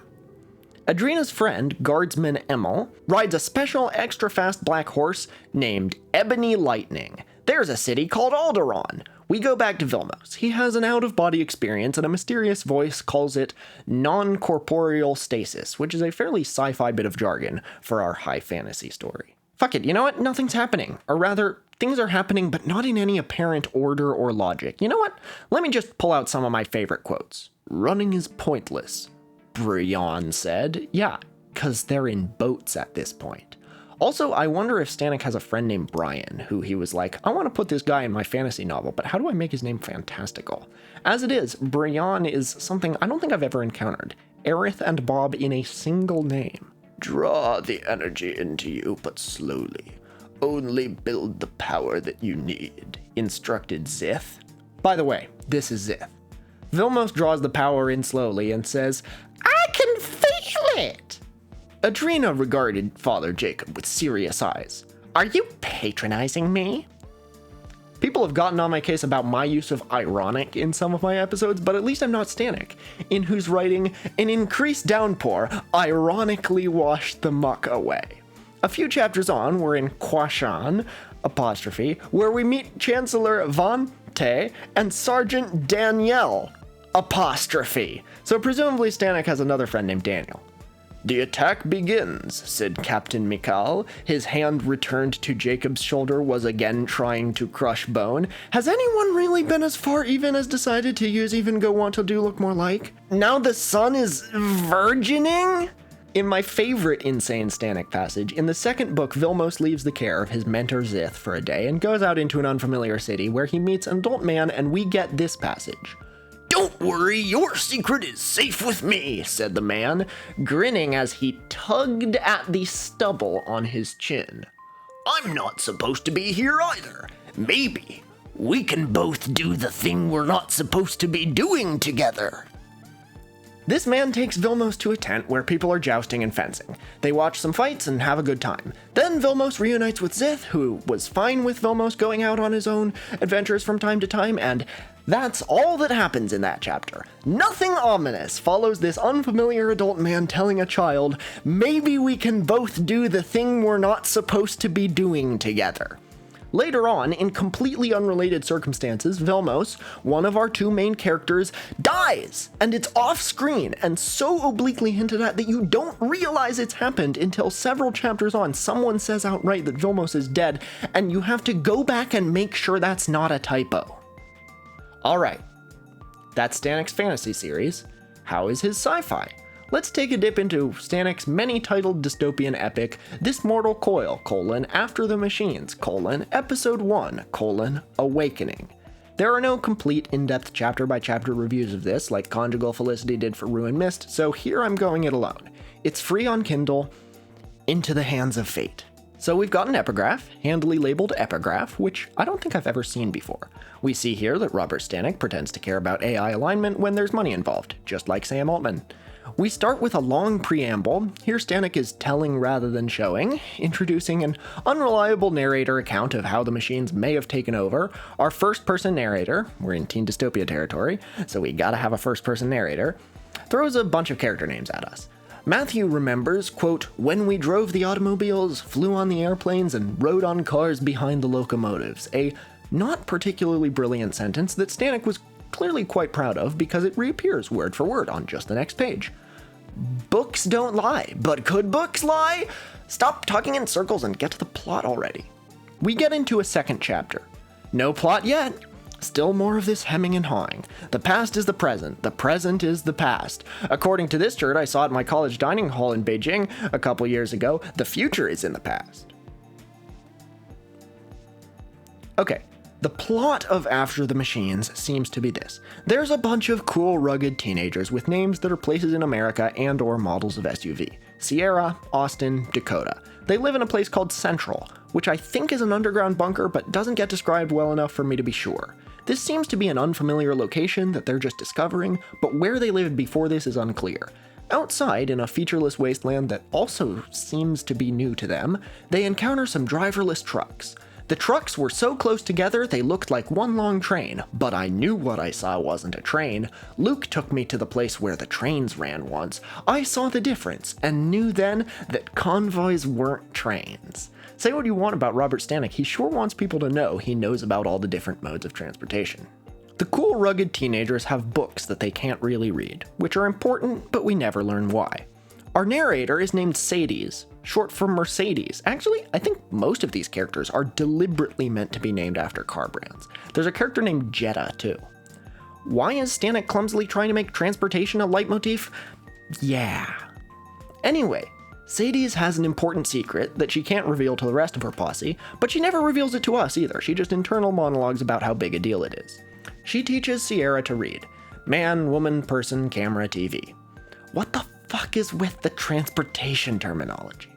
Adrena's friend, Guardsman Emil, rides a special extra-fast black horse named Ebony Lightning. There's a city called Alderaan, We go back to Vilmos. He has an out-of-body experience, and a mysterious voice calls it non-corporeal stasis, which is a fairly sci-fi bit of jargon for our high fantasy story. Fuck it, you know what? Nothing's happening. Or rather, things are happening, but not in any apparent order or logic. You know what? Let me just pull out some of my favorite quotes. "Running is pointless," Brian said. Yeah, because they're in boats at this point. Also, I wonder if Stanek has a friend named Brian, who he was like, I want to put this guy in my fantasy novel, but how do I make his name fantastical? As it is, Brian is something I don't think I've ever encountered. Aerith and Bob in a single name. Draw the energy into you, but slowly. Only build the power that you need, instructed Zith. By the way, this is Zith. Vilmos draws the power in slowly and says, I can feel it! Adrena regarded Father Jacob with serious eyes. Are you patronizing me? People have gotten on my case about my use of ironic in some of my episodes, but at least I'm not Stanek, in whose writing an increased downpour ironically washed the muck away. A few chapters on, we're in Quashan, apostrophe, where we meet Chancellor Von Te and Sergeant Danielle, apostrophe. So presumably Stanek has another friend named Daniel. The attack begins, said Captain Mikal. His hand returned to Jacob's shoulder, was again trying to crush bone. Has anyone really been as far even as decided to use even go want to do look more like? Now the sun is virgining? In my favorite insane Stanek passage, in the second book, Vilmos leaves the care of his mentor Zith for a day and goes out into an unfamiliar city where he meets an adult man, and we get this passage. Don't worry, your secret is safe with me, said the man, grinning as he tugged at the stubble on his chin. I'm not supposed to be here either. Maybe we can both do the thing we're not supposed to be doing together. This man takes Vilmos to a tent where people are jousting and fencing. They watch some fights and have a good time. Then Vilmos reunites with Zith, who was fine with Vilmos going out on his own adventures from time to time, and that's all that happens in that chapter. Nothing ominous follows this unfamiliar adult man telling a child, maybe we can both do the thing we're not supposed to be doing together. Later on, in completely unrelated circumstances, Vilmos, one of our two main characters, dies, and it's off-screen and so obliquely hinted at that you don't realize it's happened until several chapters on someone says outright that Vilmos is dead, and you have to go back and make sure that's not a typo. Alright, that's Stanek's fantasy series. How is his sci-fi? Let's take a dip into Stanek's many-titled dystopian epic, This Mortal Coil, After the Machines, Episode 1, Awakening. There are no complete in-depth chapter-by-chapter reviews of this, like Conjugal Felicity did for Ruin Mist, so here I'm going it alone. It's free on Kindle, Into the Hands of Fate. So we've got an epigraph, handily labeled epigraph, which I don't think I've ever seen before. We see here that Robert Stanek pretends to care about AI alignment when there's money involved, just like Sam Altman. We start with a long preamble. Here Stanek is telling rather than showing, introducing an unreliable narrator account of how the machines may have taken over. Our first-person narrator, we're in teen dystopia territory, so we gotta have a first-person narrator, throws a bunch of character names at us. Matthew remembers, quote, when we drove the automobiles, flew on the airplanes, and rode on cars behind the locomotives. A not particularly brilliant sentence that Stanek was clearly quite proud of because it reappears word for word on just the next page. Books don't lie, but could books lie? Stop talking in circles and get to the plot already. We get into a second chapter. No plot yet. Still more of this hemming and hawing. The past is the present is the past. According to this shirt I saw at my college dining hall in Beijing a couple years ago, the future is in the past. Okay. The plot of After the Machines seems to be this. There's a bunch of cool, rugged teenagers with names that are places in America and or models of SUV. Sierra, Austin, Dakota. They live in a place called Central, which I think is an underground bunker but doesn't get described well enough for me to be sure. This seems to be an unfamiliar location that they're just discovering, but where they lived before this is unclear. Outside, in a featureless wasteland that also seems to be new to them, they encounter some driverless trucks. The trucks were so close together they looked like one long train, but I knew what I saw wasn't a train. Luke took me to the place where the trains ran once. I saw the difference, and knew then that convoys weren't trains. Say what you want about Robert Stanek, he sure wants people to know he knows about all the different modes of transportation. The cool, rugged teenagers have books that they can't really read, which are important, but we never learn why. Our narrator is named Sadie's, short for Mercedes. Actually, I think most of these characters are deliberately meant to be named after car brands. There's a character named Jetta, too. Why is Stanek clumsily trying to make transportation a leitmotif? Yeah. Anyway, Sadie's has an important secret that she can't reveal to the rest of her posse, but she never reveals it to us either. She just internal monologues about how big a deal it is. She teaches Sierra to read. Man, woman, person, camera, TV. What the fuck is with the transportation terminology?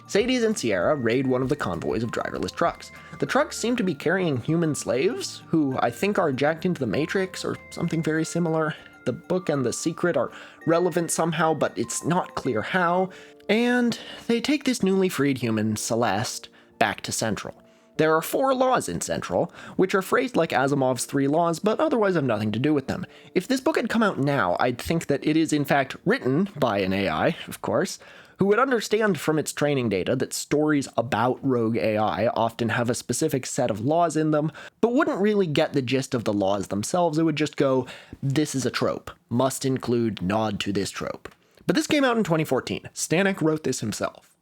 Sadie's and Sierra raid one of the convoys of driverless trucks. The trucks seem to be carrying human slaves, who I think are jacked into the Matrix or something very similar. The book and the secret are relevant somehow, but it's not clear how. And they take this newly freed human, Celeste, back to Central. There are 4 laws in Central, which are phrased like Asimov's 3 laws, but otherwise have nothing to do with them. If this book had come out now, I'd think that it is in fact written by an AI, of course, who would understand from its training data that stories about rogue AI often have a specific set of laws in them, but wouldn't really get the gist of the laws themselves. It would just go, this is a trope, must include nod to this trope. But this came out in 2014. Stanek wrote this himself.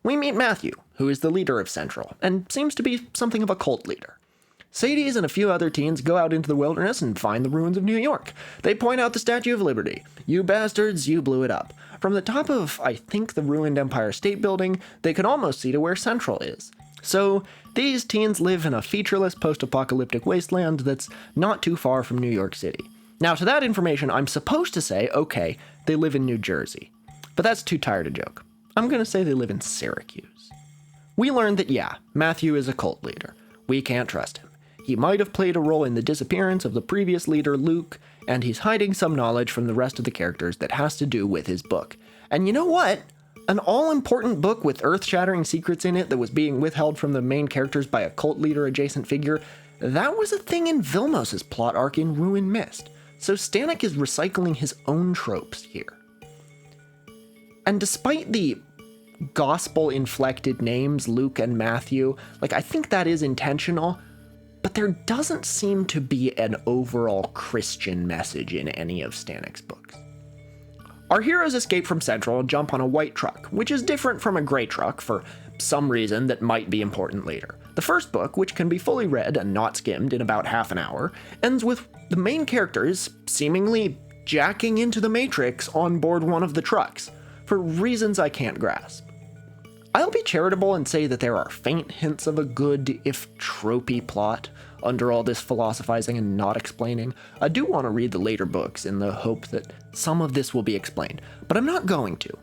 We meet Matthew, who is the leader of Central, and seems to be something of a cult leader. Sadie's and a few other teens go out into the wilderness and find the ruins of New York. They point out the Statue of Liberty. You bastards, you blew it up. From the top of, I think, the ruined Empire State Building, they can almost see to where Central is. So, these teens live in a featureless post-apocalyptic wasteland that's not too far from New York City. Now, to that information, I'm supposed to say, okay, they live in New Jersey. But that's too tired a joke. I'm gonna say they live in Syracuse. We learned that, yeah, Matthew is a cult leader. We can't trust him. He might have played a role in the disappearance of the previous leader, Luke, and he's hiding some knowledge from the rest of the characters that has to do with his book. And you know what? An all-important book with earth-shattering secrets in it that was being withheld from the main characters by a cult leader-adjacent figure, that was a thing in Vilmos's plot arc in Ruin Mist. So Stanek is recycling his own tropes here. And despite the gospel-inflected names, Luke and Matthew, I think that is intentional, but there doesn't seem to be an overall Christian message in any of Stanek's books. Our heroes escape from Central and jump on a white truck, which is different from a gray truck for some reason that might be important later. The first book, which can be fully read and not skimmed in about half an hour, ends with the main characters seemingly jacking into the Matrix on board one of the trucks, for reasons I can't grasp. I'll be charitable and say that there are faint hints of a good, if tropey plot under all this philosophizing and not explaining. I do want to read the later books in the hope that some of this will be explained, but I'm not going to,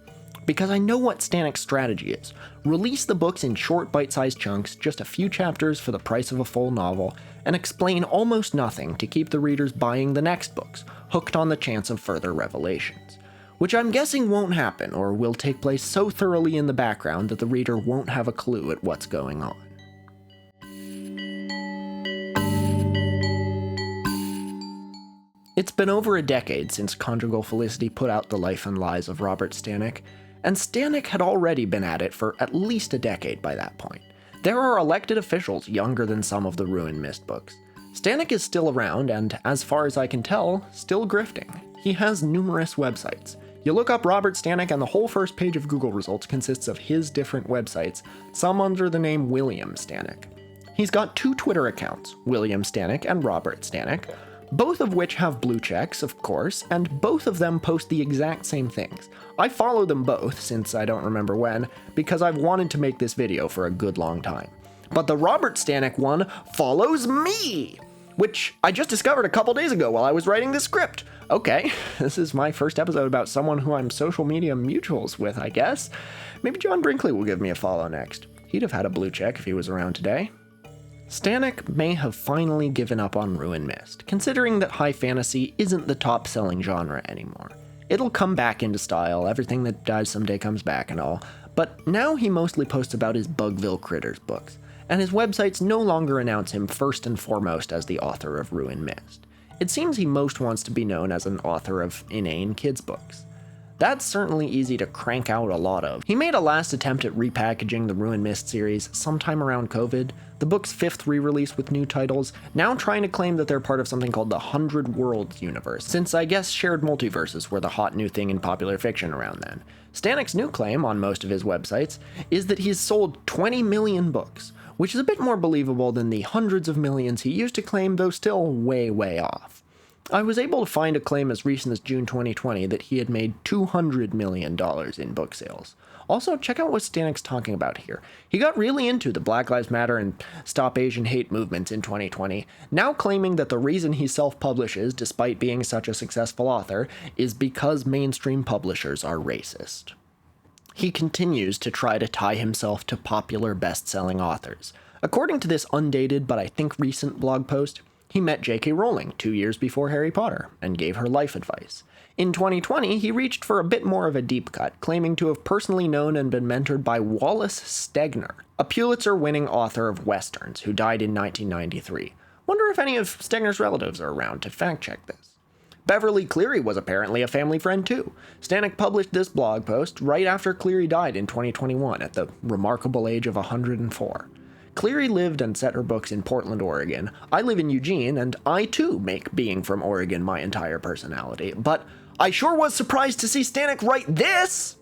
because I know what Stanek's strategy is. Release the books in short bite-sized chunks, just a few chapters for the price of a full novel, and explain almost nothing to keep the readers buying the next books, hooked on the chance of further revelations. Which I'm guessing won't happen, or will take place so thoroughly in the background that the reader won't have a clue at what's going on. It's been over a decade since Conjugal Felicity put out The Life and Lies of Robert Stanek, and Stanek had already been at it for at least a decade by that point. There are elected officials younger than some of the Ruin Mist books. Stanek is still around, and as far as I can tell, still grifting. He has numerous websites. You look up Robert Stanek and the whole first page of Google results consists of his different websites, some under the name William Stanek. He's got 2 Twitter accounts, William Stanek and Robert Stanek, both of which have blue checks, of course, and both of them post the exact same things. I follow them both, since I don't remember when, because I've wanted to make this video for a good long time. But the Robert Stanek one follows me! Which I just discovered a couple days ago while I was writing this script. Okay, this is my first episode about someone who I'm social media mutuals with, I guess. Maybe John Brinkley will give me a follow next. He'd have had a blue check if he was around today. Stanek may have finally given up on Ruin Mist, considering that high fantasy isn't the top-selling genre anymore. It'll come back into style, everything that dies someday comes back and all, but now he mostly posts about his Bugville Critters books. and his websites no longer announce him first and foremost as the author of Ruined Mist. It seems he most wants to be known as an author of inane kids' books. That's certainly easy to crank out a lot of. He made a last attempt at repackaging the Ruined Mist series sometime around COVID, the book's 5th re-release with new titles, now trying to claim that they're part of something called the 100 Worlds universe, since I guess shared multiverses were the hot new thing in popular fiction around then. Stanek's new claim on most of his websites is that he's sold 20 million books, which is a bit more believable than the hundreds of millions he used to claim, though still way off. I was able to find a claim as recent as June 2020 that he had made $200 million in book sales. Also, check out what Stanek's talking about here. He got really into the Black Lives Matter and Stop Asian Hate movements in 2020, now claiming that the reason he self-publishes, despite being such a successful author, is because mainstream publishers are racist. He continues to try to tie himself to popular best-selling authors. According to this undated but I think recent blog post, he met J.K. Rowling 2 years before Harry Potter and gave her life advice. In 2020, he reached for a bit more of a deep cut, claiming to have personally known and been mentored by Wallace Stegner, a Pulitzer-winning author of westerns who died in 1993. Wonder if any of Stegner's relatives are around to fact-check this. Beverly Cleary was apparently a family friend too. Stanek published this blog post right after Cleary died in 2021 at the remarkable age of 104. Cleary lived and set her books in Portland, Oregon. I live in Eugene, and I too make being from Oregon my entire personality. But I sure was surprised to see Stanek write this!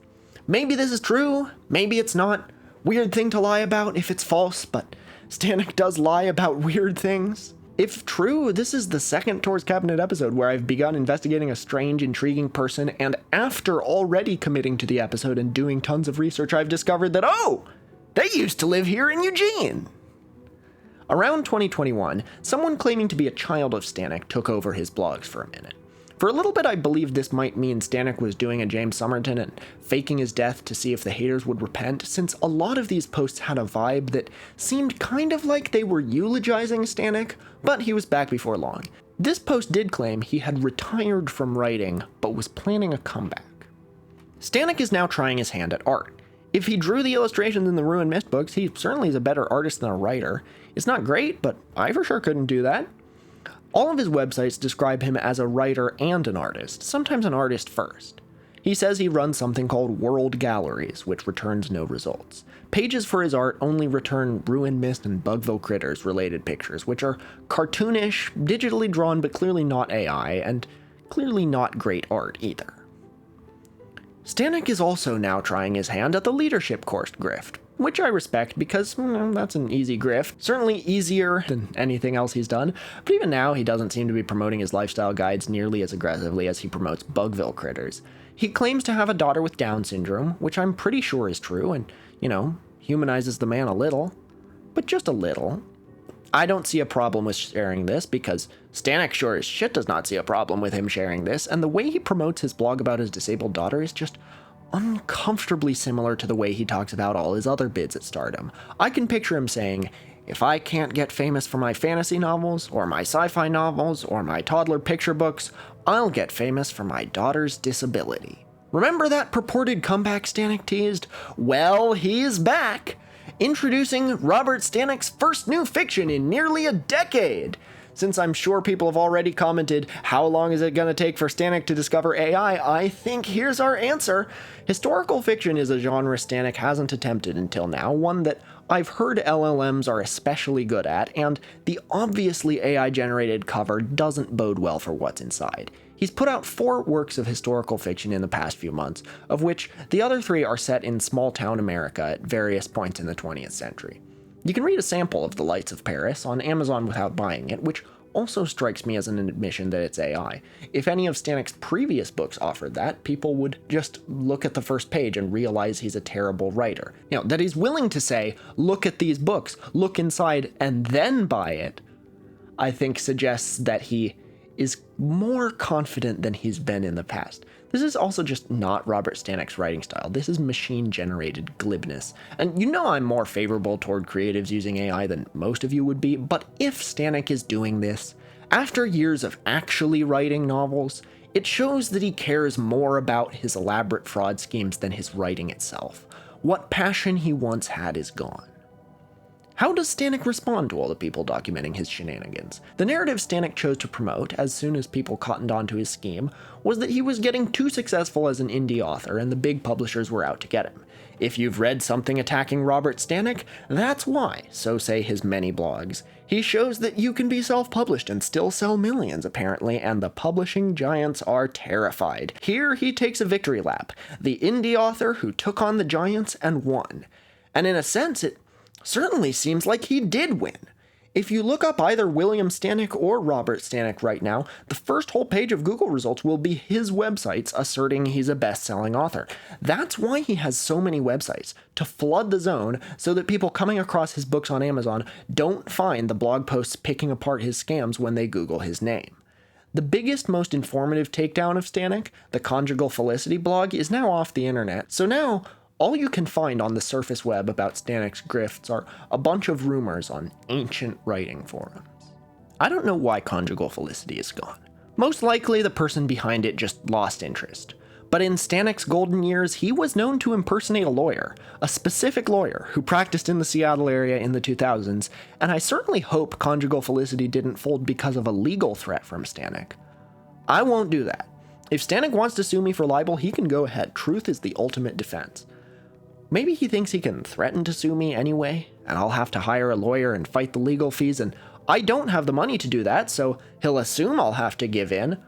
Maybe this is true, maybe it's not. Weird thing to lie about if it's false, but Stanek does lie about weird things. If true, this is the second Tor's Cabinet episode where I've begun investigating a strange, intriguing person, and after already committing to the episode and doing tons of research, I've discovered that, oh! They used to live here in Eugene! Around 2021, someone claiming to be a child of Stanek took over his blogs for a minute. For a little bit, I believed this might mean Stanek was doing a James Somerton and faking his death to see if the haters would repent, since a lot of these posts had a vibe that seemed kind of like they were eulogizing Stanek, but he was back before long. This post did claim he had retired from writing, but was planning a comeback. Stanek is now trying his hand at art. If he drew the illustrations in the Ruined Mist books, he certainly is a better artist than a writer. It's not great, but I for sure couldn't do that. All of his websites describe him as a writer and an artist, sometimes an artist first. He says he runs something called World Galleries, which returns no results. Pages for his art only return Ruined Mist and Bugville Critters related pictures, which are cartoonish, digitally drawn but clearly not AI, and clearly not great art either. Stanek is also now trying his hand at the leadership course grift, which I respect because that's an easy grift, certainly easier than anything else he's done, but even now he doesn't seem to be promoting his lifestyle guides nearly as aggressively as he promotes Bugville Critters. He claims to have a daughter with Down syndrome, which I'm pretty sure is true and, humanizes the man a little, but just a little. I don't see a problem with sharing this because Stanek sure as shit does not see a problem with him sharing this, and the way he promotes his blog about his disabled daughter is just uncomfortably similar to the way he talks about all his other bids at stardom. I can picture him saying, if I can't get famous for my fantasy novels, or my sci-fi novels, or my toddler picture books, I'll get famous for my daughter's disability. Remember that purported comeback Stanek teased? Well, he's back! Introducing Robert Stanek's first new fiction in nearly a decade! Since I'm sure people have already commented, how long is it going to take for Stanek to discover AI, I think here's our answer. Historical fiction is a genre Stanek hasn't attempted until now, one that I've heard LLMs are especially good at, and the obviously AI-generated cover doesn't bode well for what's inside. He's put out 4 works of historical fiction in the past few months, of which the other 3 are set in small-town America at various points in the 20th century. You can read a sample of The Lights of Paris on Amazon without buying it, which also strikes me as an admission that it's AI. If any of Stanek's previous books offered that, people would just look at the first page and realize he's a terrible writer. That he's willing to say, look at these books, look inside, and then buy it, I think suggests that he is more confident than he's been in the past. This is also just not Robert Stanek's writing style. This is machine-generated glibness. And I'm more favorable toward creatives using AI than most of you would be, but if Stanek is doing this, after years of actually writing novels, it shows that he cares more about his elaborate fraud schemes than his writing itself. What passion he once had is gone. How does Stanek respond to all the people documenting his shenanigans? The narrative Stanek chose to promote, as soon as people cottoned onto his scheme, was that he was getting too successful as an indie author and the big publishers were out to get him. If you've read something attacking Robert Stanek, that's why, so say his many blogs. He shows that you can be self-published and still sell millions, apparently, and the publishing giants are terrified. Here he takes a victory lap, the indie author who took on the giants and won. And in a sense, it certainly seems like he did win. If you look up either William Stanek or Robert Stanek right now, the first whole page of Google results will be his websites asserting he's a best-selling author. That's why he has so many websites, to flood the zone so that people coming across his books on Amazon don't find the blog posts picking apart his scams when they Google his name. The biggest, most informative takedown of Stanek, the Conjugal Felicity blog, is now off the internet, so now all you can find on the surface web about Stanek's grifts are a bunch of rumors on ancient writing forums. I don't know why Conjugal Felicity is gone. Most likely the person behind it just lost interest. But in Stanek's golden years, he was known to impersonate a lawyer, a specific lawyer who practiced in the Seattle area in the 2000s, and I certainly hope Conjugal Felicity didn't fold because of a legal threat from Stanek. I won't do that. If Stanek wants to sue me for libel, he can go ahead. Truth is the ultimate defense. Maybe he thinks he can threaten to sue me anyway, and I'll have to hire a lawyer and fight the legal fees, and I don't have the money to do that, so he'll assume I'll have to give in.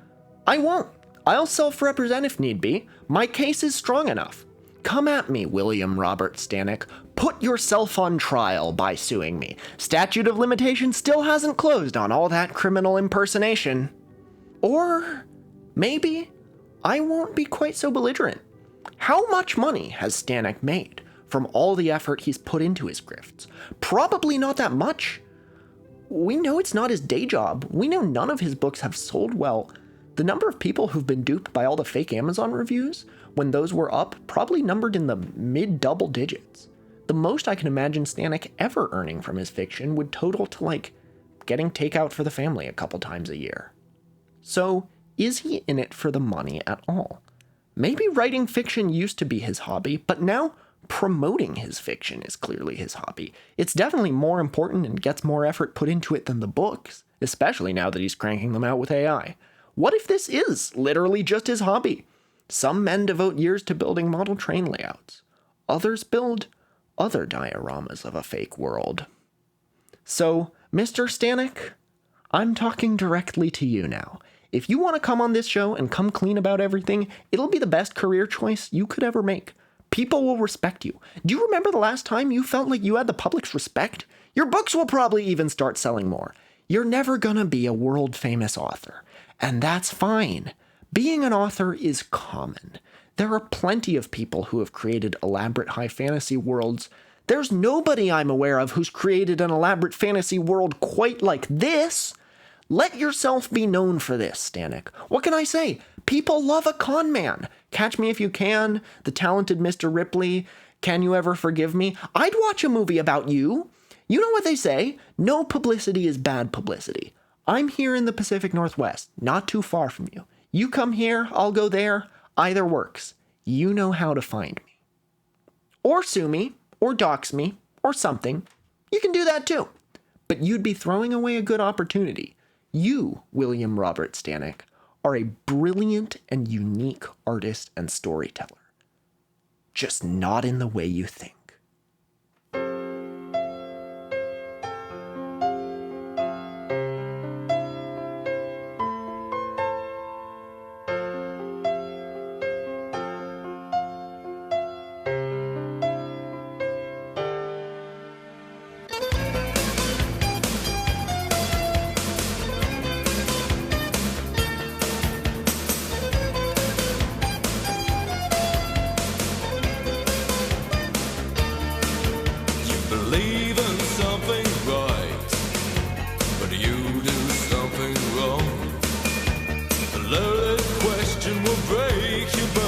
I won't. I'll self-represent if need be. My case is strong enough. Come at me, William Robert Stanek. Put yourself on trial by suing me. Statute of limitations still hasn't closed on all that criminal impersonation. Or maybe I won't be quite so belligerent. How much money has Stanek made from all the effort he's put into his grifts? Probably not that much. We know it's not his day job. We know none of his books have sold well. The number of people who've been duped by all the fake Amazon reviews, when those were up, probably numbered in the mid-double digits. The most I can imagine Stanek ever earning from his fiction would total to, like, getting takeout for the family a couple times a year. So, is he in it for the money at all? Maybe writing fiction used to be his hobby, but now promoting his fiction is clearly his hobby. It's definitely more important and gets more effort put into it than the books, especially now that he's cranking them out with AI. What if this is literally just his hobby? Some men devote years to building model train layouts. Others build other dioramas of a fake world. So, Mr. Stanek, I'm talking directly to you now. If you want to come on this show and come clean about everything, it'll be the best career choice you could ever make. People will respect you. Do you remember the last time you felt like you had the public's respect? Your books will probably even start selling more. You're never gonna be a world-famous author, and that's fine. Being an author is common. There are plenty of people who have created elaborate high fantasy worlds. There's nobody I'm aware of who's created an elaborate fantasy world quite like this. Let yourself be known for this, Stanek. What can I say? People love a con man. Catch Me If You Can, The Talented Mr. Ripley, Can You Ever Forgive Me? I'd watch a movie about you. You know what they say? No publicity is bad publicity. I'm here in the Pacific Northwest, not too far from you. You come here, I'll go there. Either works. You know how to find me. Or sue me, or dox me, or something. You can do that too. But you'd be throwing away a good opportunity. You, William Robert Stanek, are a brilliant and unique artist and storyteller. Just not in the way you think. Believe in something right, but you do something wrong. The loaded question will break you.